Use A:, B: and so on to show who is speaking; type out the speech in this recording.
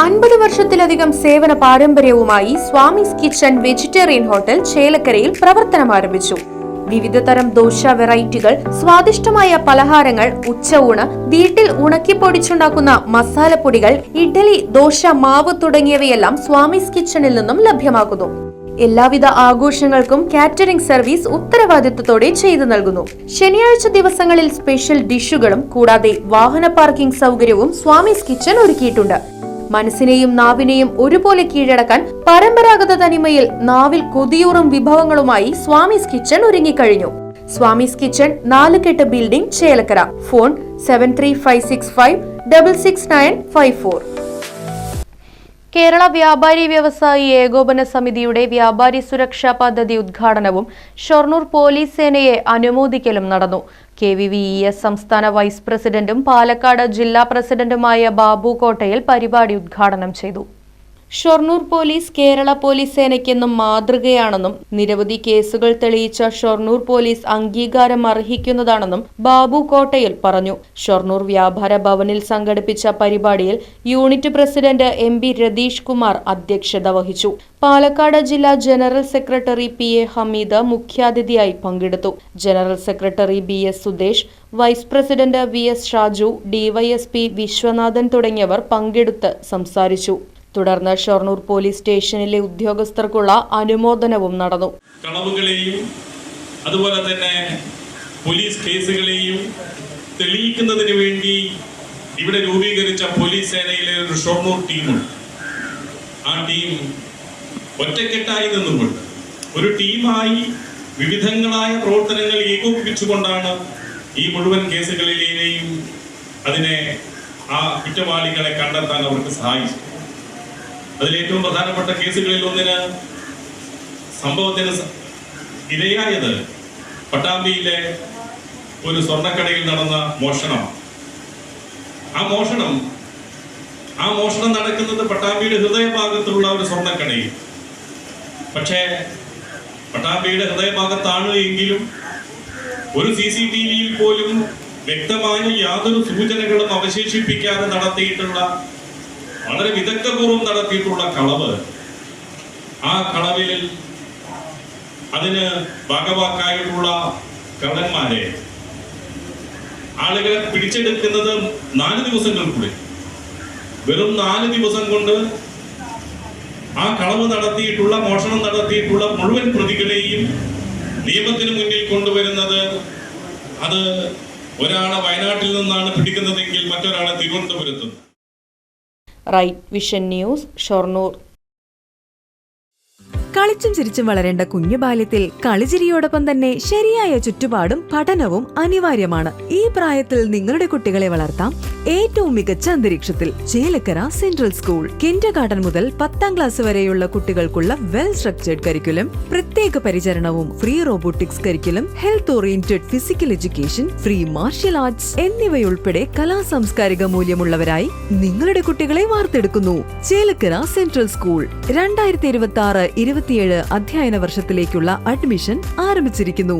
A: 50 വർഷത്തിലധികം സേവന പാരമ്പര്യവുമായി സ്വാമീസ് കിച്ചൺ വെജിറ്റേറിയൻ ഹോട്ടൽ ചേലക്കരയിൽ പ്രവർത്തനം ആരംഭിച്ചു. വിവിധതരം ദോശ വെറൈറ്റികൾ, സ്വാദിഷ്ടമായ പലഹാരങ്ങൾ, ഉച്ചയൂണ്, വീട്ടിൽ ഉണക്കിപ്പൊടിച്ചുണ്ടാക്കുന്ന മസാലപ്പൊടികൾ, ഇഡ്ഡലി, ദോശ മാവ് തുടങ്ങിയവയെല്ലാം സ്വാമീസ് കിച്ചണിൽ നിന്നും ലഭ്യമാക്കുന്നു. എല്ലാവിധ ആഘോഷങ്ങൾക്കും കാറ്ററിംഗ് സർവീസ് ഉത്തരവാദിത്വത്തോടെ ചെയ്തു നൽകുന്നു. ശനിയാഴ്ച ദിവസങ്ങളിൽ സ്പെഷ്യൽ ഡിഷുകളും കൂടാതെ വാഹന പാർക്കിംഗ് സൗകര്യവും സ്വാമീസ് കിച്ചൺ ഒരുക്കിയിട്ടുണ്ട്. മനസ്സിനെയും നാവിനെയും ഒരുപോലെ കീഴടക്കാൻ പരമ്പരാഗത തനിമയിൽ നാവിൽ കൊതിയൂറും വിഭവങ്ങളുമായി സ്വാമീസ് കിച്ചൺ ഒരുങ്ങിക്കഴിഞ്ഞു. Swamy's kitchen 4 building, Chelakkara. Phone 7356566954. Kerala വ്യാപാരി വ്യവസായി ഏകോപന സമിതിയുടെ വ്യാപാരി സുരക്ഷാ പദ്ധതി ഉദ്ഘാടനവും ഷൊർണൂർ പോലീസ് സേനയെ അനുമോദിക്കലും നടന്നു. KVVES സംസ്ഥാന വൈസ് പ്രസിഡന്റും പാലക്കാട് ജില്ലാ പ്രസിഡന്റുമായ ബാബു കോട്ടയിൽ പരിപാടി ഉദ്ഘാടനം ചെയ്തു. ഷൊർണൂർ പോലീസ് കേരള പോലീസ് സേനയ്ക്കെന്നും മാതൃകയാണെന്നും നിരവധി കേസുകൾ തെളിയിച്ച ഷൊർണൂർ പോലീസ് അംഗീകാരം അർഹിക്കുന്നതാണെന്നും ബാബു കോട്ടയിൽ പറഞ്ഞു. ഷൊർണൂർ വ്യാപാര ഭവനിൽ സംഘടിപ്പിച്ച പരിപാടിയിൽ unit president MB Ratheesh Kumar അധ്യക്ഷത വഹിച്ചു. പാലക്കാട് ജില്ലാ ജനറൽ സെക്രട്ടറി PA ഹമീദ് മുഖ്യാതിഥിയായി പങ്കെടുത്തു. General secretary BS Sudesh, vice president VS Shaju, DYSP Viswanathan തുടങ്ങിയവർ പങ്കെടുത്ത് സംസാരിച്ചു. തുടർന്ന് ഷൊർണൂർ പോലീസ് സ്റ്റേഷനിലെ ഉദ്യോഗസ്ഥർക്കുള്ള അനുമോദനവും നടന്നു.
B: കളവുകളെയും അതുപോലെ തന്നെ പോലീസ് കേസുകളെയും തെളിയിക്കുന്നതിന് വേണ്ടി ഇവിടെ രൂപീകരിച്ച പോലീസ് സേനയിലെ ഒരു ഷൊർണൂർ ടീമുണ്ട്. ആ ടീം ഒറ്റക്കെട്ടായി നിന്നുകൊണ്ട് ഒരു ടീമായി വിവിധങ്ങളായ പ്രവർത്തനങ്ങൾ ഏകോപിപ്പിച്ചുകൊണ്ടാണ് ഈ മുഴുവൻ കേസുകളിലെയും ആ കുറ്റവാളികളെ കണ്ടെത്താൻ അവർക്ക് സഹായിച്ചു. അതിലേറ്റവും പ്രധാനപ്പെട്ട കേസുകളിൽ ഒന്നിന് സംഭവത്തിന് ഇരയായത് പട്ടാമ്പിയിലെ ഒരു സ്വർണ്ണക്കടയിൽ നടന്ന മോഷണമാണ്. ആ മോഷണം നടക്കുന്നത് പട്ടാമ്പിയുടെ ഹൃദയഭാഗത്തുള്ള ഒരു സ്വർണ്ണക്കടയിൽ. പക്ഷേ പട്ടാമ്പിയുടെ ഹൃദയഭാഗത്താണ് എങ്കിലും ഒരു CCTVയിൽ പോലും വ്യക്തമായ യാതൊരു സൂചനകളും അവശേഷിപ്പിക്കാതെ നടത്തിയിട്ടുള്ള, വളരെ വിദഗ്ധപൂർവ്വം നടത്തിയിട്ടുള്ള കളവ്, ആ കളവിൽ അതിന് ഭാഗവാക്കായിട്ടുള്ള കള്ളന്മാരെ ആളുകളെ പിടിച്ചെടുക്കുന്നത് 4 ദിവസങ്ങൾക്കുള്ളിൽ, വെറും 4 ദിവസം കൊണ്ട് ആ കളവ് നടത്തിയിട്ടുള്ള, മോഷണം നടത്തിയിട്ടുള്ള മുഴുവൻ പ്രതികളെയും നിയമത്തിന് മുന്നിൽ കൊണ്ടുവരുന്നത്, അത് ഒരാളെ വയനാട്ടിൽ നിന്നാണ് പിടിക്കുന്നതെങ്കിൽ മറ്റൊരാളെ തിരുവനന്തപുരത്ത്.
A: Right vision news, Shoranur.
C: കളിച്ചും ചിരിച്ചും വളരേണ്ട കുഞ്ഞു ബാല്യത്തിൽ കളിചിരിയോടൊപ്പം തന്നെ ശരിയായ ചുറ്റുപാടും പഠനവും അനിവാര്യമാണ്. ഈ പ്രായത്തിൽ നിങ്ങളുടെ കുട്ടികളെ വളർത്താം ഏറ്റവും മികച്ച അന്തരീക്ഷത്തിൽ. Chelakkara central school. കിൻഡർഗാർട്ടൻ മുതൽ 10ാം ക്ലാസ് വരെയുള്ള കുട്ടികൾക്കുള്ള വെൽ സ്ട്രക്ചേർഡ് കരിക്കുലം, പ്രത്യേക പരിചരണവും free robotics curriculum, health oriented physical education, free martial arts എന്നിവയുൾപ്പെടെ കലാസാംസ്കാരിക മൂല്യമുള്ളവരായി നിങ്ങളുടെ കുട്ടികളെ വാർത്തെടുക്കുന്നു. ചേലക്കര സെൻട്രൽ സ്കൂൾ 2026-27 അധ്യയന വർഷത്തിലേക്കുള്ള അഡ്മിഷൻ ആരംഭിച്ചിരിക്കുന്നു.